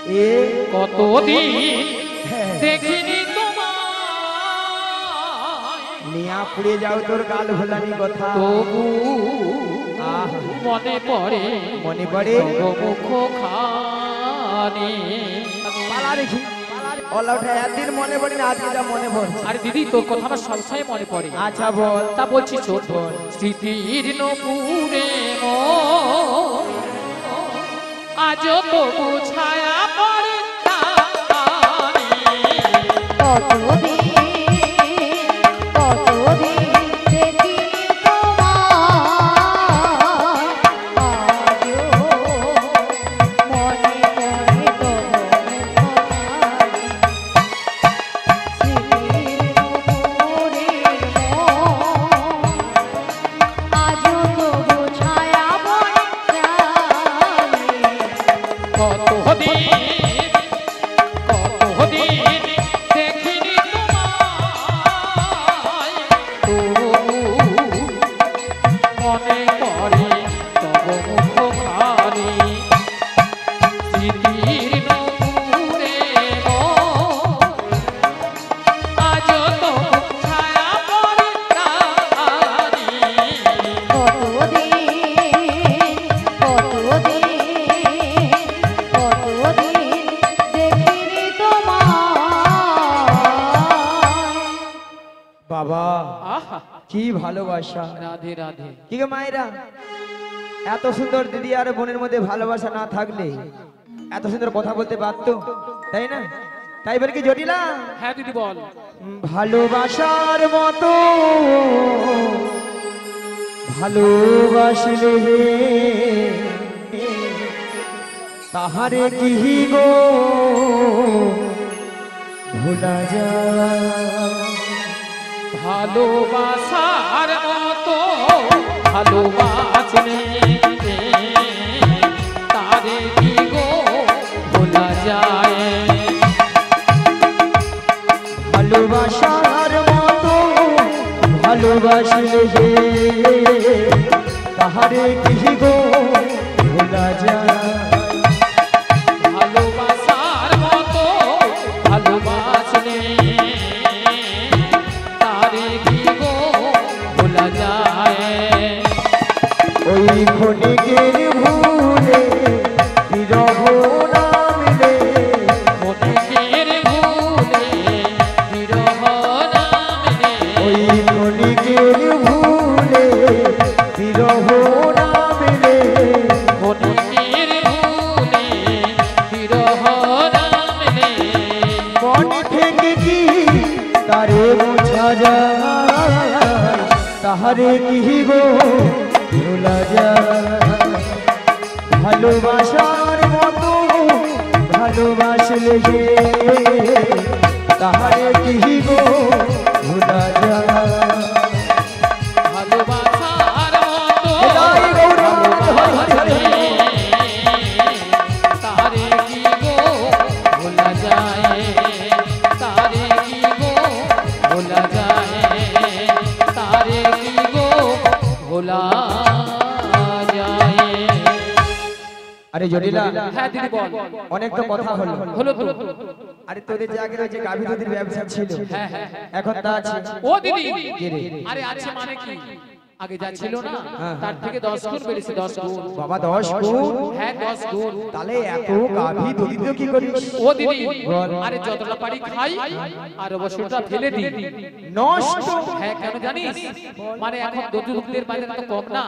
এ কতদিন দেখিনি তোমায়, নিয়া পুড়ে যাও তোর গাল ভোলানি কথা, তবু আহা মনে পড়ে মনে পড়ে মুখ খানি। পালা দেখি ওলা উঠে একদিন মনে পড়ে না, আজকে যা মনে পড়ছে। আরে দিদি তোর কথা আমার সবসময় মনে পড়ে। আচ্ছা বল। তা বলছি ছোট স্মৃতির নপুরে আজও তবু ছায়া পড়ে তারি। কতদিন দেখিনি তোমায়, আজও মনে পড়ে তব মুখখানি। স্মৃতির নূপুরের মন, আজও তবু ছায়া পড়ে জানি। কতদিন দেখিনি তোমায়, তবু মনে পড়ে তব মুখখানি। স্মৃতির নপুরে আজও তবু ছায়া পড়ে তারি। কতদিন দেখিনি তোমায়। বাবা আহা, কি ভালোবাসা। রাধে রাধে। কি গো মায়েরা, এত সুন্দর দিদি আর বোনের মধ্যে ভালোবাসা না থাকলে এত সুন্দর কথা বলতে পারতো, তাই না? তাই বলে কি জটিলা হ্যাঁ দিদি বল। ভালোবাসার মতো ভালোবাসলে হে তাহারে কি গো ভোলা যায়। ভালোবাসার মতো ভালোবাসলে তারে কি গো ভোলা যায়। ভালোবাসার মতো ভালোবাসলে হে তাহারে কি গো ভোলা যায়। ভালোবাসার মতো ভালোবাসলে তারে কি গো ভোলা যায়। ওই ক্ষণিকের ভুলে বিরহ না মিলে, মনের ভুলে বিরহ নামে, ওই ক্ষণিকের ভুলে বিরহ না মিলে, মনের ভুলে বিরহ নামে। মনে থেকে কি তারে বোঝা যায়, তাহারে কি গো ভোলা যায়। ভালোবাসার মতো ভালোবাসলে হে তাহারে কি গো ভোলা যায়। ভালোবাসার মতো এটাই গৌরব। ভালোবাসলে তারে কি গো ভোলা যায়, তারে কি গো ভোলা যায়, তারে কি গো ভোলা যায়। আরে জটিলা, হ্যাঁ দিদি বল। অনেক তো কথা হলো। হলো তো। আরে তোদের যে আগের ওই যে গাভী দুধের ব্যবসা ছিল, হ্যাঁ হ্যাঁ। এখন তা আছে? ও দিদি কে রে? আরে আছে মানে কি, আগে যা ছিল না হ্যাঁ। তার থেকে 10 গুণ বেড়েছে, 10 গুণ। বাবা 10 গুণ? হ্যাঁ 10 গুণ। তাহলে এত গাভী দুধ তো কি করিস? ও দিদি বল। আরে যতটা পারি খাই আর অবশ্যটা ফেলে দিই। নষ্ট? হ্যাঁ কেন জানিস, মানে এখন দুধের বাজার তো কম না,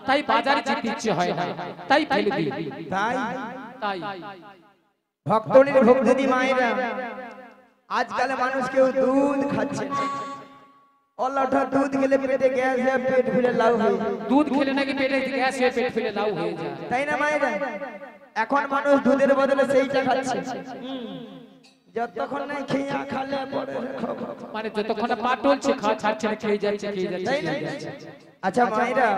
তাই বাজারে যেতে ইচ্ছে হয় না, তাই ফেলে দিই। তাই তাই ভক্তনীর ভক্তি মায়েরা, আজকাল মানুষ কেউ দুধ খাচ্ছে না। অল্লাঠা দুধ খেলে পেটে গ্যাস হয়, পেট ফুলে লাউ হয়ে যায়। দুধ খেলে নাকি পেটে গ্যাস হয়ে পেট ফুলে লাউ হয়ে যায়। তাই না মায়েরা? এখন মানুষ দুধের বদলে সেইটা খাচ্ছে। যতক্ষণ নাই খেয়ে খালে পরে মানে যতক্ষণ না পা টলছে খাওয়া ছাড়ছে না, খেয়ে যাচ্ছে খেয়ে যাচ্ছে তাই না? খেয়ে যাচ্ছে। আচ্ছা মায়েরা,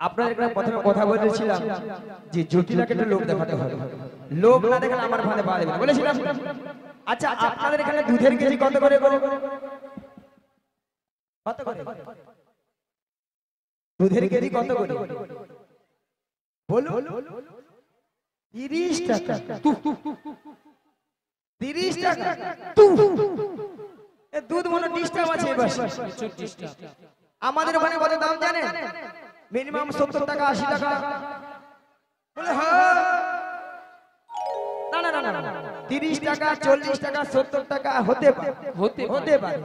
আপনাদের এখানে প্রথমে কথা বলেছিলাম যে জটিলাকে একটু লোক দেখাতে হবে, লোক না দেখালে আমার ভালে পা দেবে না বলেছিলাম। আচ্ছা আপনাদের এখানে দুধের কেজি কত করে গো? কত করে দুধের কেজি কত করে বলো? 30 টাকা 30 টাকা এ দুধ মনে ডিস্টার্ব আছে এবার প্রচুর ডিস্টার্ব। আমাদের ওখানে কত দাম জানেন? মিনিমাম 70 টাকা 80 টাকা বলে হ্যাঁ না না না না 30 টাকা 40 টাকা 70 টাকা হতে পারে হতে পারে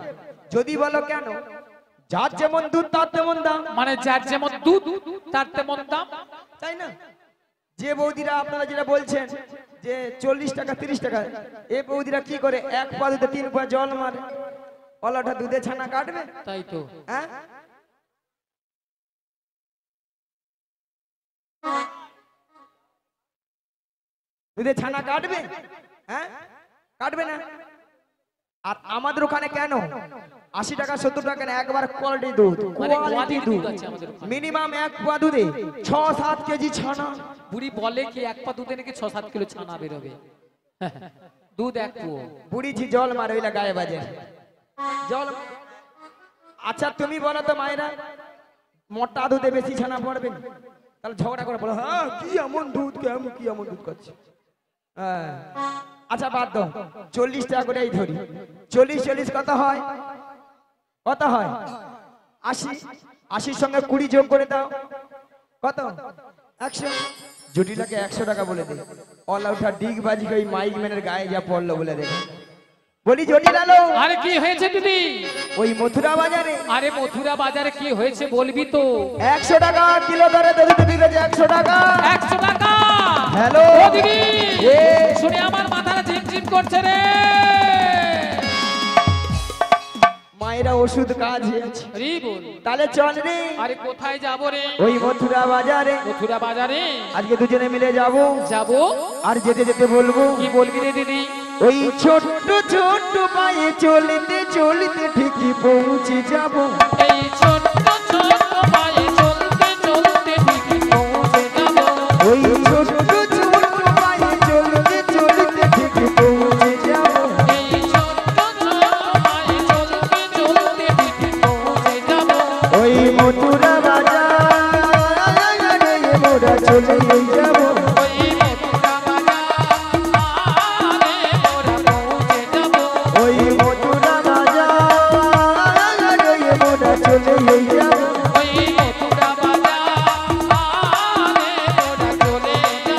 যদি বলো কেন যার যেমন দুধ তার তেমন দাম মানে যার যেমন দুধ তার তেমন দাম, তাই না? যে বৌদিরা আপনারা যেটা বলছেন যে 40 টাকা 30 টাকা, এই বৌদিরা কি করে 1 পা দুধে 3 পা জল মারে, ওলাটা দুধে ছানা কাটবে? তাই তো। হ্যাঁ দুধে ছানা কাটবে? হ্যাঁ কাটবে না। আর আমাদের ওখানে কেন 80 টাকা 70 টাকা না, একবার কোয়ালিটি দুধ, মানে কোয়ালিটি quality দুধ দুধ আছে আমাদের ওখানে। মিনিমাম 1 পা দুধে 6-7 কেজি ছানা। বুড়ি বলে কি 1 পা দুধে নাকি 6-7 কিলো ছানা বেরোবে। দুধ 1 পুয়ো। বুড়িছি জল মারে ওইলা গায়ে বাজে জল। আচ্ছা তুমি বলো তো মায়েরা, মোটা দুধে বেশি ছানা পড়বে না? তাহলে ঝগড়া করে বলো হ্যাঁ কি এমন দুধ, কেমন কি এমন দুধ করছে। হ্যাঁ আচ্ছা বাদ দাও, 40 টাকা করে এই ধরি, 40 কত হয়? কত হয়? 80 সঙ্গে 20 যোগ করে দাও, কত? 100। জটিলাকে 100 টাকা বলে দে, অল আউটটা ডিগ বাজি ওই মাইক ম্যানের গায়ে যা পড়লো বলে দেখো। বলি জটিলালো আরে কি হয়েছে দিদি? ওই মথুরা বাজারে আরে মথুরা বাজারে কি হয়েছে বলবি তো? 100 টাকা কিলো দরে দুধ বিক্রি হচ্ছে, 100 টাকা। 100 টাকা। হ্যালো ও দিদি, এ শুনে আমার মাথাটা ঝিমঝিম করছে রে। মায়েরা ওষুধ কাজ হয়েছে, রি বল। তাহলে চল রে আরে কোথায় যাব রে? ওই মথুরা বাজারে মথুরা বাজারে আজকে দুজনে মিলে যাব। যাব। আর যেতে যেতে বলবো কি বলবি রে দিদি? ওই ছোট্ট ছোট্ট পায়ে চলতে চলতে ঠিকই পৌঁছে যাব। এই ছোট ছোট পায়ে চলতে চলতে ঠিকই পৌঁছে যাব। ওই ছোট্ট ছোট্ট পায়ে চলতে চলতে ঠিকই পৌঁছে যাব। এই ছোট ছোট পায়ে চলতে চলতে ঠিকই পৌঁছে যাব। ওই মথুরা বাজারে মোরা চলে যাব। ওই মথুরা বাজারে মোরা পৌঁছে যাব। ওই মথুরা বাজারে মোরা চলে যাব। ওই মথুরা বাজারে মোরা চলে যাব।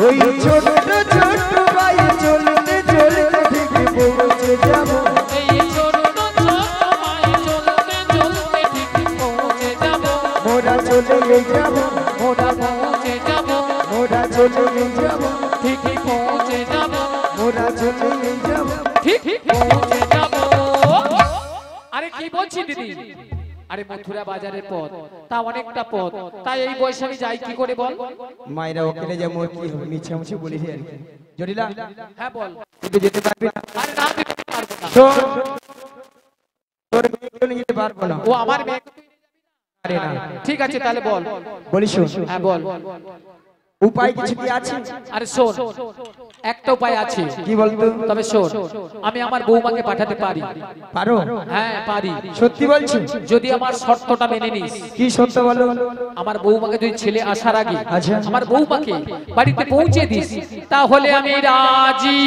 ওই ছোট্ট ছোট্ট পায়ে চলতে চলতে ঠিকই পৌঁছে যাব। এই ছোট ছোট পায়ে চলতে চলতে ঠিকই পৌঁছে যাব। মোরা চলে যাব। মোরা পৌঁছে যাব। মোরা চলে যাব। ঠিকই পৌঁছে যাব। মোরা চলে যাব। ঠিক পৌঁছে যাব। আরে কি বলছি দিদি? আরে মথুরা বাজারের পথ তা অনেকটা পথ, তাই এই বয়সে আমি যাই কি করে বল? মায়েরা ওখানে যে মোর কি হবে মিছে মিছে বলেছি আর কি। জটিলা হ্যাঁ বল। তুই যেতে পারবি না? আরে না দিতে পারবো না। শোন, তোর মেয়েকে নিয়ে যেতে পারবো না। ও আমার মেয়ে। আরে না ঠিক আছে তাহলে বল। বলি শোন, হ্যাঁ বল। উপায় কিছু কি আছে? আরে শোন, একটা উপায় আছে। কি বলতো? তবে শোন, আমি আমার বৌমাকে পাঠাতে পারি। পারো? হ্যাঁ পারি, সত্যি বলছি? যদি আমার শর্তটা মেনে নিস। কি সত্য বলো? আমার বৌমাকে যদি ছেলে আসার আগে আচ্ছা। আমার বৌমাকে বাড়িতে পৌঁছে দিস, তাহলে আমি রাজি।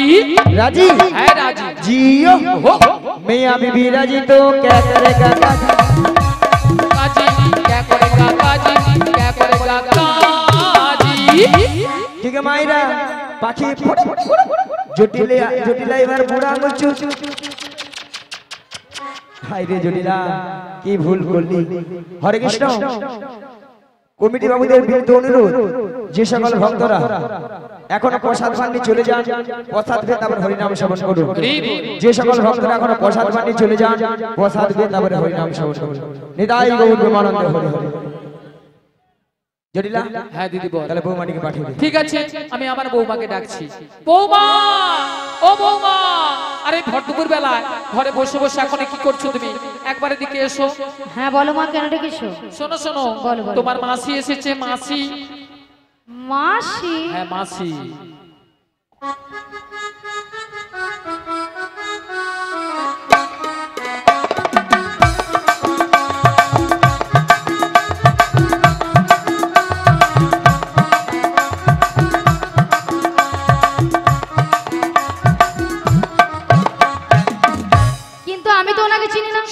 राजी? হ্যাঁ রাজি। जियो हो मैं अभी भी राजी, तो क्या करेगा काजी? काजी क्या करेगा काजी, क्या करेगा काजी। ठीक है मायरा पाखी জটিলা জটিলা এবার বুড়া আঙুল চুপ। হাই রে জটিলা কি ভুল করলি। হরে কৃষ্ণ। কমিটি বাবুদের বিরুদ্ধে অনুরোধ, যে সকল ভক্তরা এখনো প্রসাদ ভান্ডি চলে যান, প্রসাদ পেয়ে তারপর হরিনাম শ্রবণ করুন। যে সকল ভক্তরা এখনো প্রসাদ ভান্ডি চলে যান, প্রসাদ পেয়ে তারপর হরিনাম শ্রবণ করুন। নিতাই গৌর প্রেমানন্দ হরি হরি। জটিলা হ্যাঁ দিদি বল। তাহলে বৌমাটিকে পাঠিয়ে দে। ঠিক আছে, আমি আমার বৌমাকে ডাকছি। বৌমা, ও বৌমা, আরে ভর দুপুর বেলায় ঘরে বসে বসে এখন কি করছো তুমি? একবার এদিকে এসো। হ্যাঁ বলো মা, কেন ডেকেছো? শোনো শোনো, বলো, বলো। তোমার মাসি এসেছে। মাসি? মাসি? হ্যাঁ মাসি।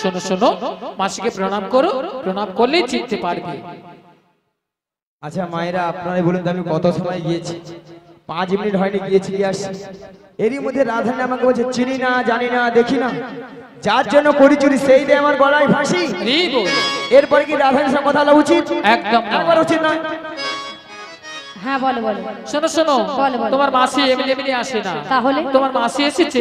শোনো শোনো, মাসিকে প্রণাম করো, প্রণাম করলেই চিনতে পারবে। আচ্ছা মায়েরা আপনারাই বলুন তো, আমি কত সময় গিয়েছি? 5 মিনিট হয়নি, গিয়েছি দিয়ে আসছি। এরই মধ্যে রাধারানী আমাকে বলছে চিনি না, জানি না, দেখি না, যার জন্য করি চুরি সেই দিয়ে আমার গলায় ফাঁসি। এরপরে কি রাধারানীর সঙ্গে কথা বলা উচিত? একদম না। একবার উচিত নয়। হ্যাঁ বলো বলো। শোনো শোনো, বলো, বলো। তোমার মাসি এমনি এমনি আসে না। তাহলে? তোমার মাসি এসেছে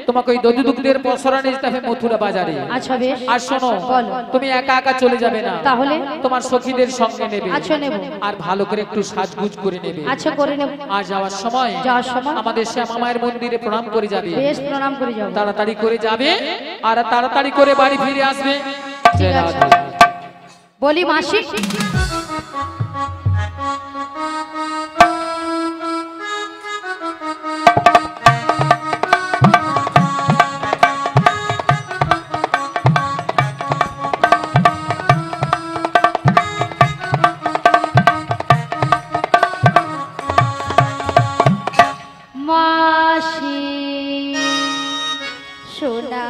তোমাকে ওই দধি দুগ্ধের পসরা নিয়ে যেতে হবে মথুরা বাজারে। আচ্ছা বেশ। আর শোনো, বলো। তুমি একা একা চলে যাবে না, তাহলে? তোমার সখীদের সঙ্গে নেবে। আচ্ছা নেব। আর ভালো করে একটু সাজগুজ করে নেবে। আচ্ছা করে নেব। আর যাওয়ার সময় আমাদের শ্যামা মায়ের মন্দিরে প্রণাম করে যাবে। বেশ প্রণাম করে যাও। তাড়াতাড়ি করে যাবে আর তাড়াতাড়ি করে বাড়ি ফিরে আসবে। ঠিক আছে। বলি মাসি, মাসি সোনা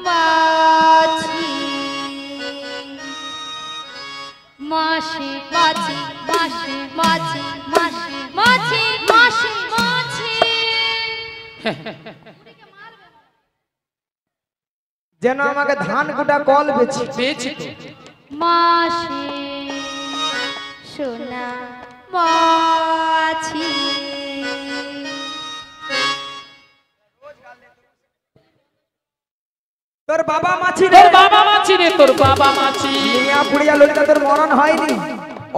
মাছি, মাসি মাছি মাসি মাছি মাসি মাছি মাসি মাছি। যেন আমাকে ধান কুটা কল বেচি। পেয়েছি তো। মাসি সোনা মাছি, তোর বাবা মাছি রে, তোর বাবা মাছি রে, তোর বাবা মাছি। মিয়া পুড়িয়া ললিতা তোর মরণ হয়নি,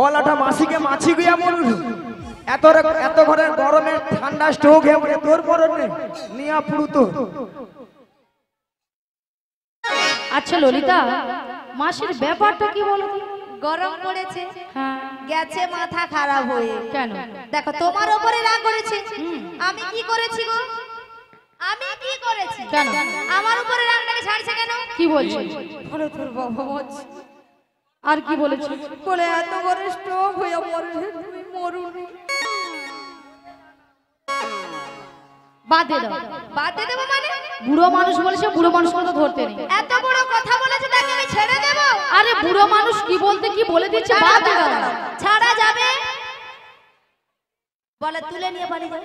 ওলাটা মাসিকে মাছি গিয়া মরুন। এত ঘরের গরমে ঠান্ডা স্ট্রোক হয়ে পড়ে, তোর মরণ নেই, মিয়া পুড়ু তো। আচ্ছা ললিতা, মাসির ব্যাপারটা কি বলো? গরম পড়েছে, হ্যাঁ গেছে মাথা খারাপ হয়ে। কেন? দেখো তোমার উপরে রাগ করেছে। আমি কি করেছি গো? আমি কি করেছি? কেন? আমার উপরে রাগটাকে ছাড়ছে কেন? কি বলছি? বলে তোর বাবা মরছে। আর কি বলেছি? বলে এত বড় স্ট্রোক হয়ে মরছে, তুমি মরুনি। বাদ দিয়ে দাও। বাদ দিয়ে দেবো মানে? বুড়ো মানুষ বলেছে, বুড়ো মানুষ মতো ধরতে নেই। এত বড় কথা বলেছে, তাকে আমি ছেড়ে দেব? আরে বুড়ো মানুষ কি বলতে কি বলে দিচ্ছে, বাদ দিয়ে দাও। ছাড়া যাবে? বলে তুলে নিয়ে বাড়ি যাও।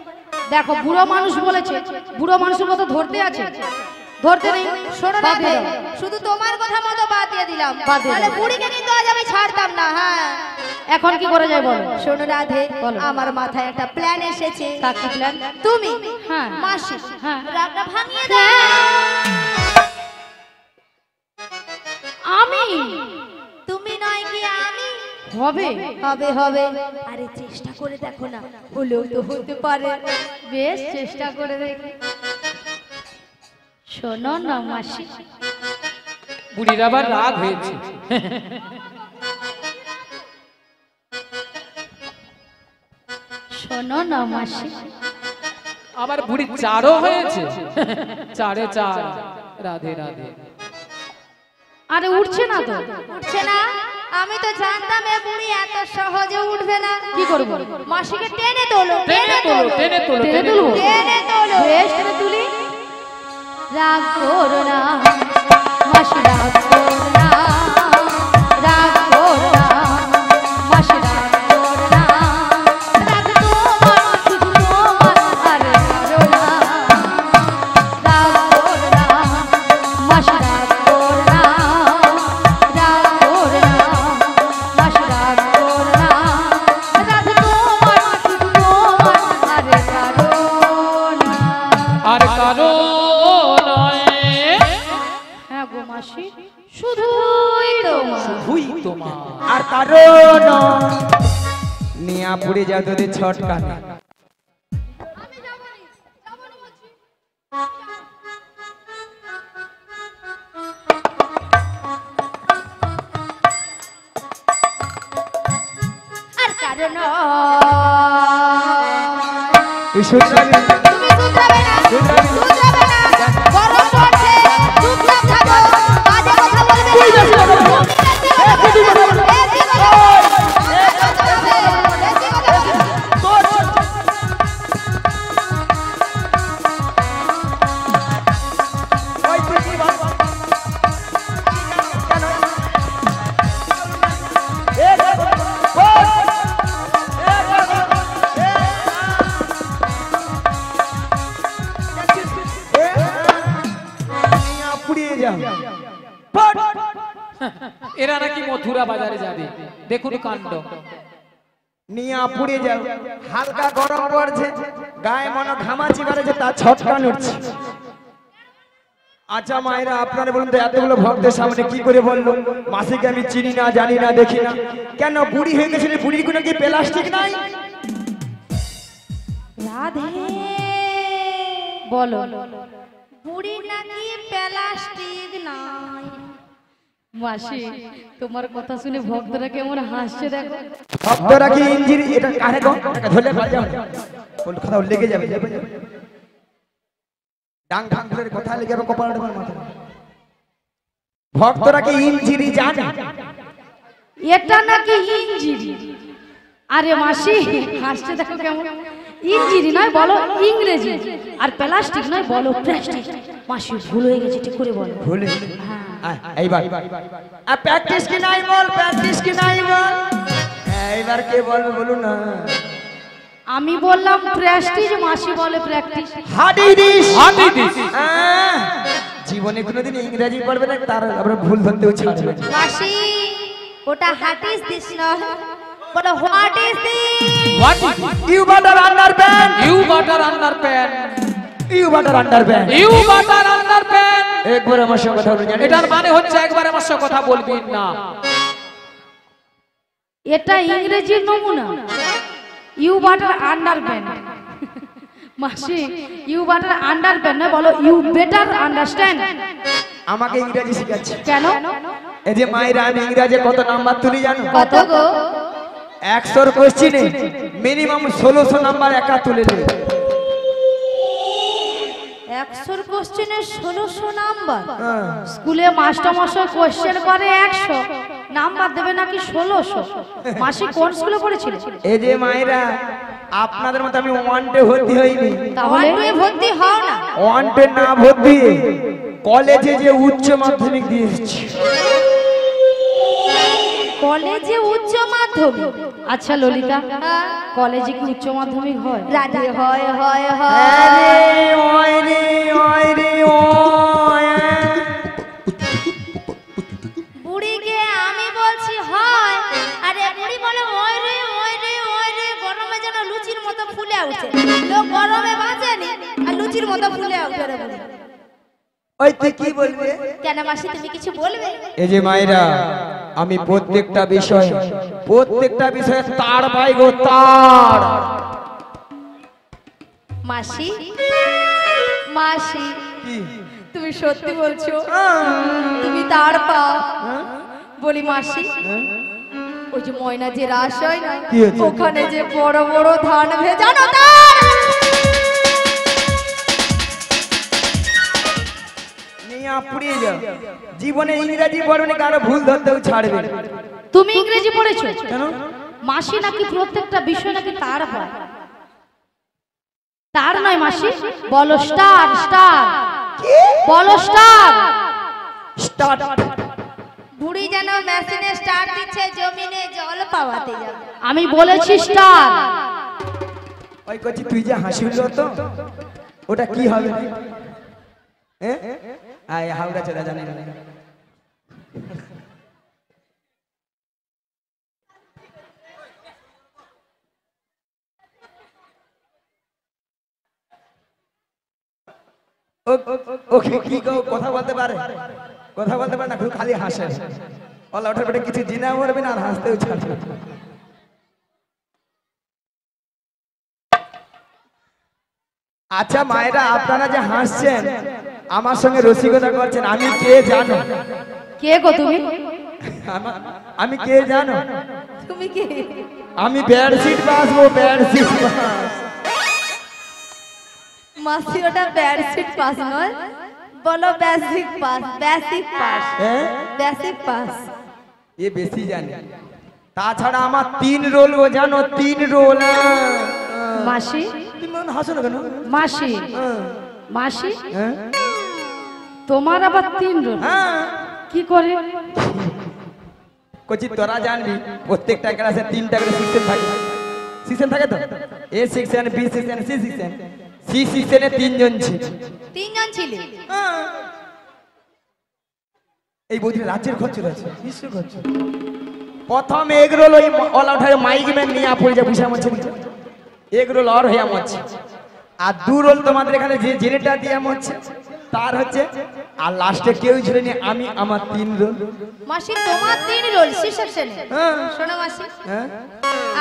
দেখো বুড়ো মানুষ বলেছে, বুড়ো মানুষের মতো ধরতে আছে, ধরতে নেই। শোনো বাদ না, দিয়ে দাও। শুধু তোমার কথা মতো বাদ দিয়ে দিলাম। বাদ দিয়ে তাহলে দাও। বুড়িকে কিন্তু আজ আমি ছাড়তাম না। হ্যাঁ এখন কি করে যায় বলো? শোনো রাধে, বলো। আমার মাথায় একটা প্ল্যান এসেছে। তা কি প্ল্যান? তুমি হ্যাঁ। মাসি হ্যাঁ। রাগটা ভাঙিয়ে দাও। আমি? তুমি নয় কি আমি? হবে হবে হবে। আরে চেষ্টা করে দেখো না, হলেও তো হতে পারে। বেশ চেষ্টা করে দেখি। শোনো না মাসি, বুড়ির আবার রাগ হয়েছে। শোনো না মাসি, আবার বুড়ি চারও হয়েছে। চারে চার। রাধে রাধে। আরে উঠছে না তো। উঠছে না? আমি তো জানতাম এ বুড়ি এত সহজে উঠবে না। কি করবো? মাসিকে টেনে তোলো, টেনে তোলো, টেনে তোলো, টেনে টেনে তুলবো? তোলো। টেনে তোলো। বেশ টেনে তুলি। রাগ করো না মাসি, রাগ করো না, রাগ করো না মাসি, রাগ করো না, রাগ তোমার শুধু তোমার, আরে করো না, রাগ করো না মাসি, রাগ করো না, রাগ করো না মাসি, রাগ করো না, রাগ তোমার শুধু তোমার, আরে করো না। আর কারো নয়। হ্যাঁ গো মাসি, শুধুই তোমার। হুই তোমার। আর কারণ নিয়া পুড়ে যা তোদের ছটকা। আর কারণ তুই শুনবি? তুমি শুধরাবে না, শুধরাবে না। গরম পড়ছে, চুপচাপ থাকো, বাজে কথা বলবে না। বেশি কথা বলবে না। বেশি কথা বলবে না। বেশি কথা বলবে না। ওই তুই কি বল? যাও পট। এরা নাকি মথুরা বাজারে যাবে, দেখুন কাণ্ড। নিয়ে পুড়ে যাও, হালকা গরম পড়ছে, গায়ে মনে ঘামাচি বাড়ছে, তার ছটকান উঠছে। আচ্ছা মায়েরা আপনারা বলুন তো, এতগুলো ভক্তের সামনে কি করে বললো মাসিকে আমি চিনি না, জানি না, দেখি না? কেন বুড়ি হয়ে গেছিল? বুড়ির কোনো কি প্লাস্টিক নাই? রাধে বলো বুড়ি নাকি প্লাস্টিক নাই। মাসি, তোমার কথা শুনে ভক্তরা কেমন হাসছে দেখো। ভক্তরা কি ইঞ্জিরি? এটা কারে গো? এটা ধরলে বাজাও, কোন কথা লেগে যাবে, যাবে যাবে। ডাং ডাং করে কথা লেগে যাবে কপালটা আমার মাথায়। ভক্তরা কি ইঞ্জিরি জানে? এটা নাকি ইঞ্জিরি। আরে মাসি হাসছে দেখো কেমন। ইঞ্জিরি নয় বলো ইংরেজি, আর প্লাস্টিক নয় বলো প্লাস্টিক। মাসি ভুল হয়ে গেছে, ঠিক করে বলো। ভুলে এইবার প্র্যাকটিস কি নাই বল, প্র্যাকটিস কি নাই বল। এইবার কে বলবে বলুন না? আমি বললাম প্রেস্টিজ, মাসি বলে প্র্যাকটিস। হাডিডিস হাদিদিস। জীবনে কোনোদিন ইংরেজি পড়বে না, তার আমরা ভুল ধরতেও ছাড়বে না। মাসি ওটা হাটিস দিস না, বলো what is this? What is it? You butter underpant, You butter underpants. You butter underpant. You butter underpants. একবার আমার সঙ্গে কথা বলুন। এটার মানে হচ্ছে একবার আমার সাথে কথা বলবেন না। এটা ইংরেজির নমুনা। You butter underpant. মাসি ইউ বাটার আন্ডারপ্যান্ট না বলো ইউ বেটার আন্ডারস্ট্যান্ড। আমাকে ইংরেজি শিখাচ্ছে কেন? এই যে মায়েরা, আমি ইংরেজি কত নাম্বার তুলি জানো? কত গো? 100 কোশ্চেনে মিনিমাম 1600 নাম্বার একা তুলে নেবে। 100 কোশ্চেনে 1600 নাম্বার। স্কুলে মাস্টার মশাই কোশ্চেন করে 100, নাম্বার দেবে নাকি 1600। মাসি কোন স্কুলে পড়েছিল? এই যে মায়েরা, আপনাদের মতো আমি ওয়ানটে ভর্তি হইনি। তাহলে তুই ভর্তি হও না। ওয়ানটে না ভর্তি কলেজে যে উচ্চ মাধ্যমিক দিয়ে এসেছি। কলেজে উচ্চ মাধ্যমিক? আচ্ছা ললিতা, কলেজে কি উচ্চ মাধ্যমিক হয়? রাধে হয় হয় হয়। আরে ওই রে ওই রে ওই। বুড়িকে আমি বলছি হয়, আরে বুড়ি বলে ওই রে ওই রে ওই রে। গরমে যেন লুচির মতো ফুলে উঠে। লোক গরমে বাঁচেনি আর লুচির মতো ফুলে উঠে রে বুড়ি। ওই তুই কি বলবে? কেন মাসি তুমি কিছু বলবে? এই যে মায়েরা, আমি প্রত্যেকটা বিষয়ে তার পাই গো, তার। মাসি মাসি কি? তুমি সত্যি বলছো? তুমি তার পা? বলি মাসি, ওই যে ময়না যে রাস হয় না, কি হয়েছে? ওখানে যে বড় বড় ধান ভেজানো তার। নিয়ে পুড়িয়ে যাও। জীবনে ইংরেজি পড়বে কারো ভুল ধরতেও ছাড়বে না। তুমি ইংরেজি পড়েছো? কেন? মাসি নাকি প্রত্যেকটা বিষয় নাকি তার হয়। তার নয় মাসি, বলো স্টার। স্টার বলো, স্টার। স্টার্ট। বুড়ি যেন মেশিনে স্টার্ট দিচ্ছে, জমিনে জল পাওয়াতে যাবে। আমি বলেছি স্টার। ওই কচি তুই যে হাসি হলো তো, ওটা কি হবে? আয় হাওড়া চলে জানি না। ওকে কি কথা বলতে পারে? কথা বলতে পারে না, শুধু খালি হাসে। ওলা ওঠার পেটে কিছু জিনা মরবে না, আর হাসতেও ছাড়বে। আচ্ছা মায়েরা, আপনারা যে হাসছেন, আমার সঙ্গে রসিকতা করছেন, আমি কে জানো? কে গো তুমি? আমি কে জানো? তুমি কি? আমি বেডশিট বাসবো, বেডশিট বাস। মাসি ওটা বেডশিট পাস নয়, বলো basic pass. Basic pass, basic pass. এ বেশি জানে। তাছাড়া আমার 3 রোল ও জানো, 3 রোল। মাসি তুমি হাসো না কেন? মাসি মাসি তোমার আবার 3 রোল কি করে? কচি তোরা জানবি, প্রত্যেকটা ক্লাসে 3টা করে সেকশন থাকে। সেকশন থাকে তো, A section, B section, C section. C সেকশনে 3 জন ছিল। 3 জন ছিলে? এই বৌদির রাজ্যের খরচ আছে বিশ্বের খরচ। প্রথম এগ রোল ওই ওলা উঠায় মাইক ম্যান নিয়ে পড়ে যা বুঝা মারছে এগ রোল আর হইয়া মারছে। আর দু রোল তোমাদের এখানে যে জেনেটা দিয়ে হচ্ছে তার হচ্ছে। আর লাস্টে কেউ ঝুলে নি আমি আমার 3 রোল। মাসি তোমার 3 রোল সি সেকশনে। হ্যাঁ শোনো মাসি, হ্যাঁ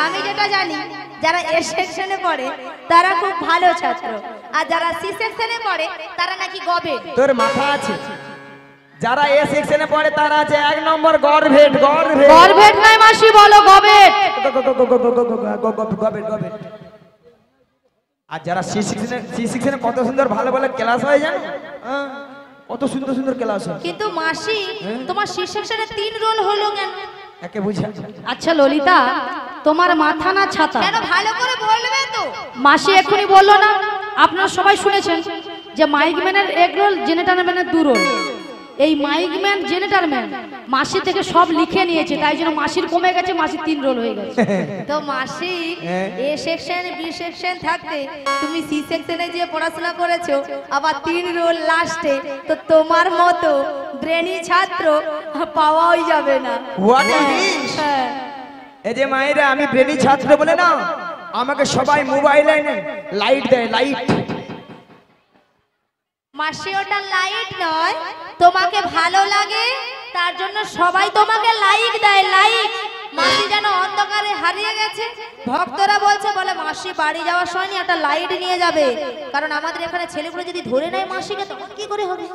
আমি যেটা জানি যারা এ সেকশনে পড়ে তারা খুব ভালো ছাত্র, আর যারা সি সেকশনে পড়ে তারা নাকি গবে। তোর মাথা আছে? যারা এ সেকশনে পড়ে তারা আছে 1 নম্বর গর্ভেট। গর্ভেট গর্ভেট নাই মাসি, বলো গবেট। গর্ভেট। আর যারা সি সেকশনে কত সুন্দর ভালো ভালো ক্লাস হয় জানো? হ্যাঁ, কত সুন্দর সুন্দর ক্লাস হয়। কিন্তু মাসি তোমার সি সেকশনে 3 রোল হলো কেন? একে বুঝা। আচ্ছা ললিতা, তোমার মাথা না ছাতা? কেন ভালো করে বলবে তো। মাসি এক্ষুনি বললো না, আপনারা সবাই শুনেছেন যে মাইক ম্যানের এগ রোল, জেনেটার ম্যানের 2 রোল। এই মাইক ম্যান জেনেটার ম্যান মাসি থেকে সব লিখে নিয়েছে, তাই জন্য মাসির কমে গেছে, মাসির 3 রোল হয়ে গেছে। তো মাসি এ সেকশন বি সেকশন থাকতে তুমি সি সেকশনে যে পড়াশোনা করেছো আবার 3 রোল লাস্টে, তো তোমার মতো ব্রেনি ছাত্র পাওয়াই যাবে না। What is this? হ্যাঁ। এই যে মায়েরা আমি ব্রেনি ছাত্র বলে না আমাকে সবাই মোবাইলে লাইট দেয়, লাইট। মাসি ওটা লাইট নয়, তোমাকে ভালো লাগে তার জন্য সবাই তোমাকে লাইক দেয়, লাইক। মাসি যেন অন্ধকারে হারিয়ে গেছে, ভক্তরা বলছে বলে মাসি বাড়ি যাওয়ার সময় একটা লাইট নিয়ে যাবে, কারণ আমাদের এখানে ছেলেগুলো যদি ধরে নেয় মাসিকে তখন কি করে হবে।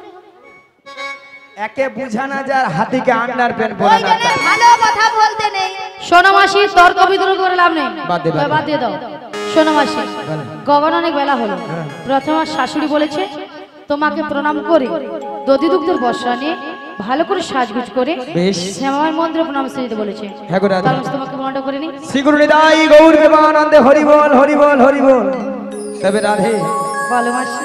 একে বুঝানা যার হাতিকে আন্ডার প্যান্ট পরে ওই না। জন্য ভালো কথা বলতে নেই। শোনো মাসি, তর্ক বিতর্ক করে লাভ নেই, বাদ দে, বাদ দে। বাদ দিয়ে দাও। শোনো মাসি, গগন অনেক বেলা হলো। হ্যাঁ। প্রথমে আমার শাশুড়ি বলেছে তোমাকে প্রণাম করে দধি দুগ্ধের বর্ষা নিয়ে ভালো করে সাজগুজ করে বেশ। শ্যামামায়ের মন্দিরে প্রণাম দিতে বলেছে। হ্যাঁ গো রাধা। তার মধ্যে তোমাকে মন্ড করে নি। শ্রীগুরু নিতাই গৌর দেবানন্দে হরি বল হরি বল হরি বল। তবে রাধে বলো মাসি।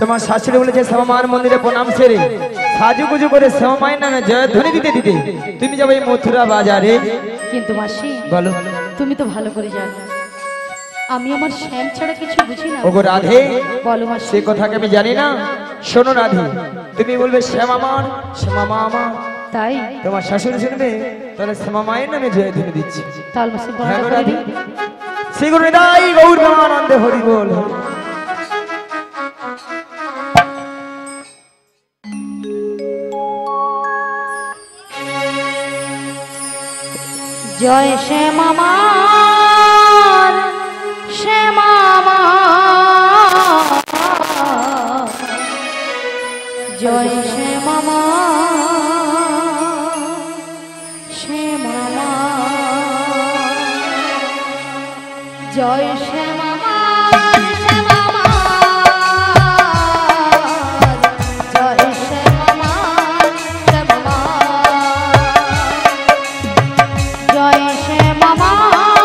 তোমার শাশুড়ি বলেছে শ্যামামার মন্দিরে প্রণাম সেরে সাজুগুজু করে শ্যামামায়ের নামে জয়ধ্বনি দিতে দিতে তুমি যাবে এই মথুরা বাজারে। কিন্তু মাসি বলো। তুমি তো ভালো করে জানো আমি আমার শ্যাম ছাড়া কিছু বুঝি না। ওগো রাধে, বলো মাসি। সে কথাকে আমি জানি না। শোনো রাধে, তুমি বলবে শ্যামামার, শ্যামামা আমার। তাই তোমার শাশুড়ি শুনবে তাহলে শ্যামামায়ের নামে জয়ধ্বনি দিচ্ছি। তাল মাসি হ্যাঁ গো বলো রাধে। শ্রীগুরু নিতাই গৌর দেবানন্দে হরি বল। জয় শ্যামামার, শ্যামামার, জয় শ্যামামার, শ্যামামার, জয় শ্যামামার, শ্যামামার, জয় শ্যামামার, শ্যামামার, জয় শ্যামামার,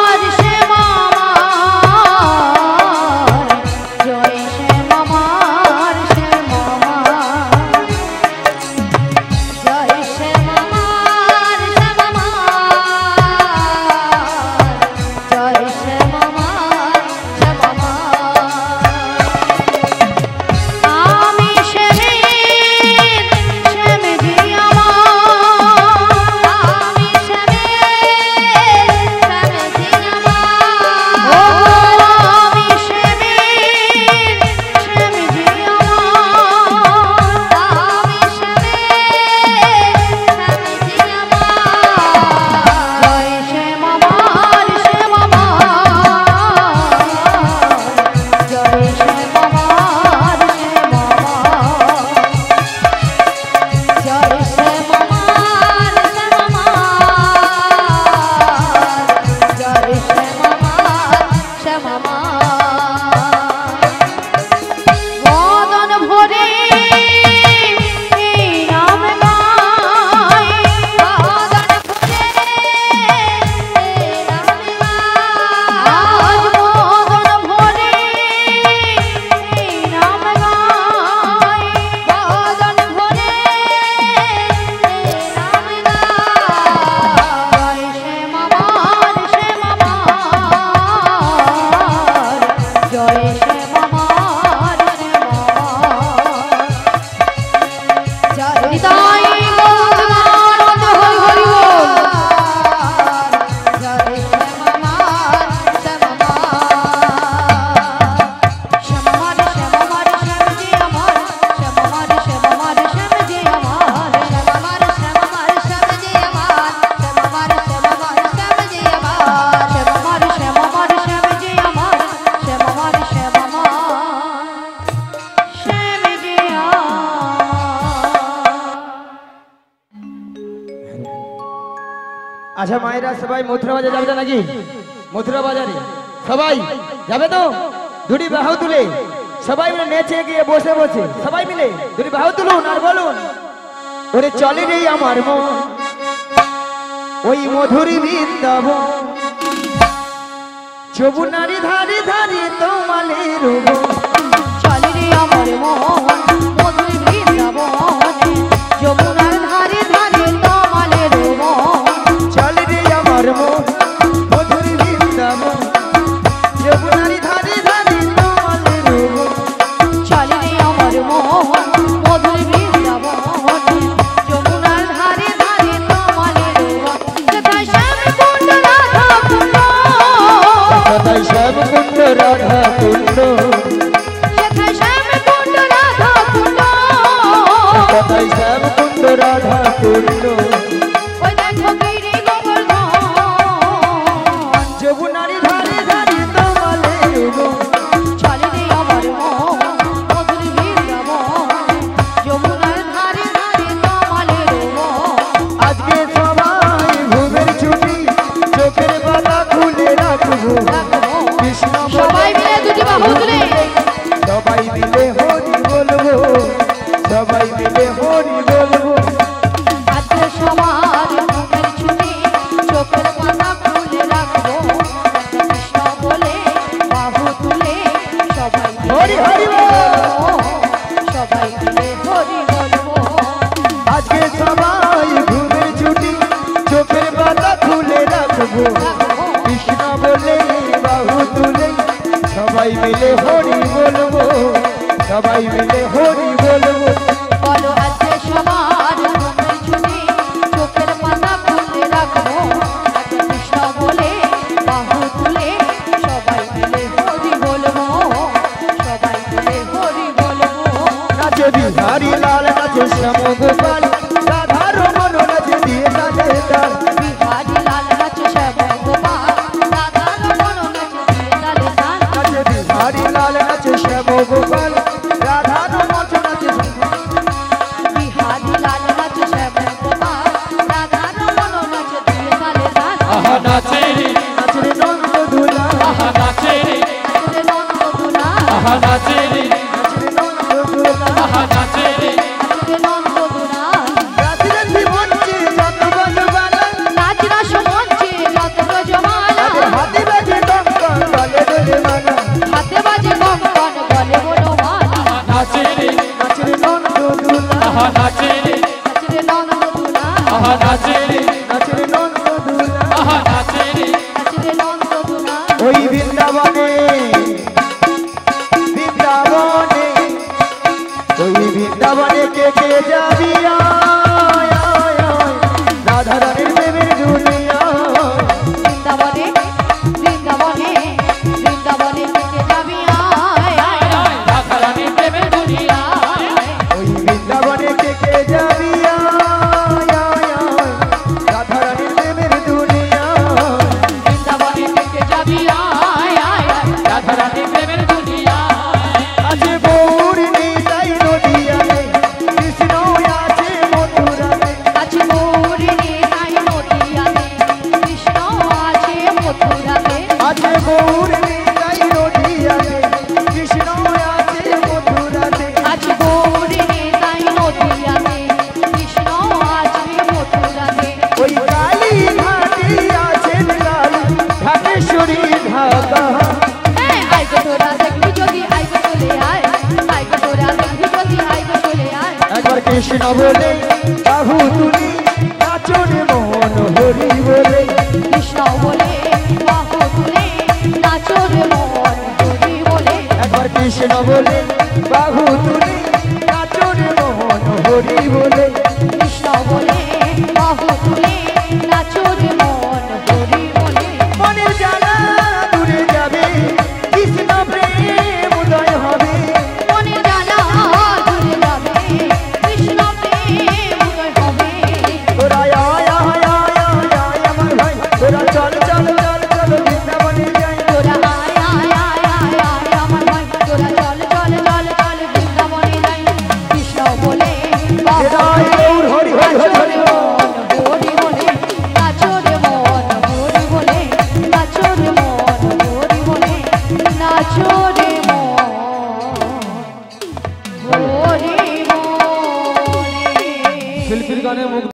আচ্ছা মায়েরা সবাই মথুরা বাজার যাবে তো নাকি? মথুরা বাজারে সবাই যাবে তো? দুটি বাহু তুলে সবাই মিলে নেচে গিয়ে বসে বসে সবাই মিলে দুটি বাহু তুলুন আর বলুন, ওরে চলে রে আমার মন ওই মধুরী বৃন্দাবন, যমুনারি ধারে ধারে তোমালের চলে রে আমার মন মধুর বৃন্দাবনে, যমুনার ধারে ধারে তমালের বন। চলে রে আমার মন মধুরী বৃন্দাবন, যমুনারি ধারে ধারে তোমালের চলে রে আমার মন মধুর বৃন্দাবনে, যমুনার ধারে ধারে তমালের বন। কোথায় শ্যামকুণ্ড রাধা কুণ্ড, কোথায় শ্যামকুণ্ড রাধা কুণ্ড, কোথায় শ্যামকুণ্ড রাধা কুণ্ড, কোথায় শ্যামকুণ্ড রাধা কুণ্ড, ওই দেখো গিরি গোবর্ধন। যমুনারি ধারে ধারে তোমালের চলে রে আমার মন মধুর বৃন্দাবনে, যমুনার ধারে ধারে তমালের বন। আজকে সবাই ঘুমের ছুটি চোখের পাতা খুলে রাখবো, কৃষ্ণ সবাই মিলে দুটি বাহু তুলে সবাই মিলে হরি বলবো, সবাই মিলে হরি বলবো। আজকে সবার ঘুমের ছুটি চোখের পাতা খুলে রাখবো, কৃষ্ণ বলে বাহু তুলে সবাই মিলে হরি হরি বল। সবাই মিলে হরি বলবো। আজকে সবাই ঘুমের ছুটি চোখের পাতা খুলে রাখবো, কৃষ্ণ বলে বাহু তুলে সবাই মিলে হরি বলবো, সবাই মিলে হরি বলবো। বলো আজকে সবার ঘুমের ছুটি চোখের পাতা খুলে রাখবো, কৃষ্ণ বলে বাহু তুলে সবাই মিলে হরি বলবো, সবাই মিলে হরি বলবো। নাচে বিহারি লাল নাচে শ্যাম গোপাল, রাধা রমন নাচে দিয়ে তালে তাল। বিহারি লাল নাচে শ্যাম গোপাল, রাধা রমন নাচে দিয়ে তালে তাল। নাচে বিহারি লাল নাচে শ্যাম গোপাল, রাধা রমন নাচে বিহারি লাল নাচে শ্যাম গোপাল, রাধা রমন নাচে দিয়ে তালে তাল। আহা নাচে রে, নাচে নন্দ দুলা, আহা নাচে রে, নাচে নন্দ দুলা, আহা নাচে রে, নাচে নন্দ দুলা। আহা নাচে রে, নাচে নন্দ দুলা। রাধি রাধি মঞ্চে যত বনবালা, নাচ রাস মঞ্চে যত ব্রজমালা, আরে হাতে বাজে কঙ্কন গলে দোলে মালা। হাতে বাজে কঙ্কন গলে বনমালা। আহা নাচে রে, নাচে নন্দ দুলা, আহা নাচে রে, নাচ রে নন্দ দুলা, আহা নাচে রে, নাচে নন্দ দুলা। আহা নাচে রে, নাচ রে নন্দ দুলা। ওই বৃন্দাবনে বৃন্দাবনে ওই বৃন্দাবনে কে কে যাবি আয়, আয়, আয়, রাধা রানীর প্রেমের দুনিয়া। বৃন্দাবনে বৃন্দাবনে বৃন্দাবনে থেকে যাবি আয় আয় আয় রাধা রানীর প্রেমের দুনিয়া। আয়। ওই বৃন্দাবনে কে কে যাবি আয়, আয়, আয়, রাধা রানীর প্রেমের দুনিয়া। বৃন্দাবনে থেকে যাবি আয় আয় আয়। রাধা রানীর প্রেমের দুনিয়া। আছে গৌর নিতাই নদিয়াতে, কৃষ্ণ আছে মথুরাতে। আছে গৌরিনী তাই নদিয়াতে, কৃষ্ণ আছে মথুরাতে। আছে গৌর নিতাই নদিয়াতে, কৃষ্ণ আছে মথুরাতে। আছে গৌরিনী তাই নদিয়াতে, কৃষ্ণ আছে মথুরাতে। ওই কালী ঘাটি আছেন কালী, ঢাকেশ্বরী ঢাকা। আইবে তোরা দেখবি যদি আইবে চলে আয়, আইবে তোরা দেখবি যদি আইবে চলে আয়। একবার কৃষ্ণ বলে বাহু তুলি, নাচন মোহন হরি বলে। কৃষ্ণ বলে বাহু তুলে নাচো রে মন হরি বলে। একবার কৃষ্ণ বলে বাহু তুলি, নাচন মোহন হরি বলে। কৃষ্ণ বলে বাহু তুলে নাচো রে মন হরি বলে। মনের জ্বালা দূরে যাবে, কৃষ্ণ প্রেম উদয় হবে। মনের জ্বালা দূরে যাবে, কৃষ্ণ প্রেম উদয় হবে। তোরা আয়, আয়, আয়, আয়, আয় আমার ভাই, তোরা চল চল চল চল বৃন্দাবনে যাই। তোরা আয় আয় আয় আয় আয় আমার ভাই, তোরা চল চল চল চল বৃন্দাবনে যাই। কৃষ্ণ বলে বাহু জয় গৌর হরি হরি হরি হরি। শিল্পীর গানে মুখ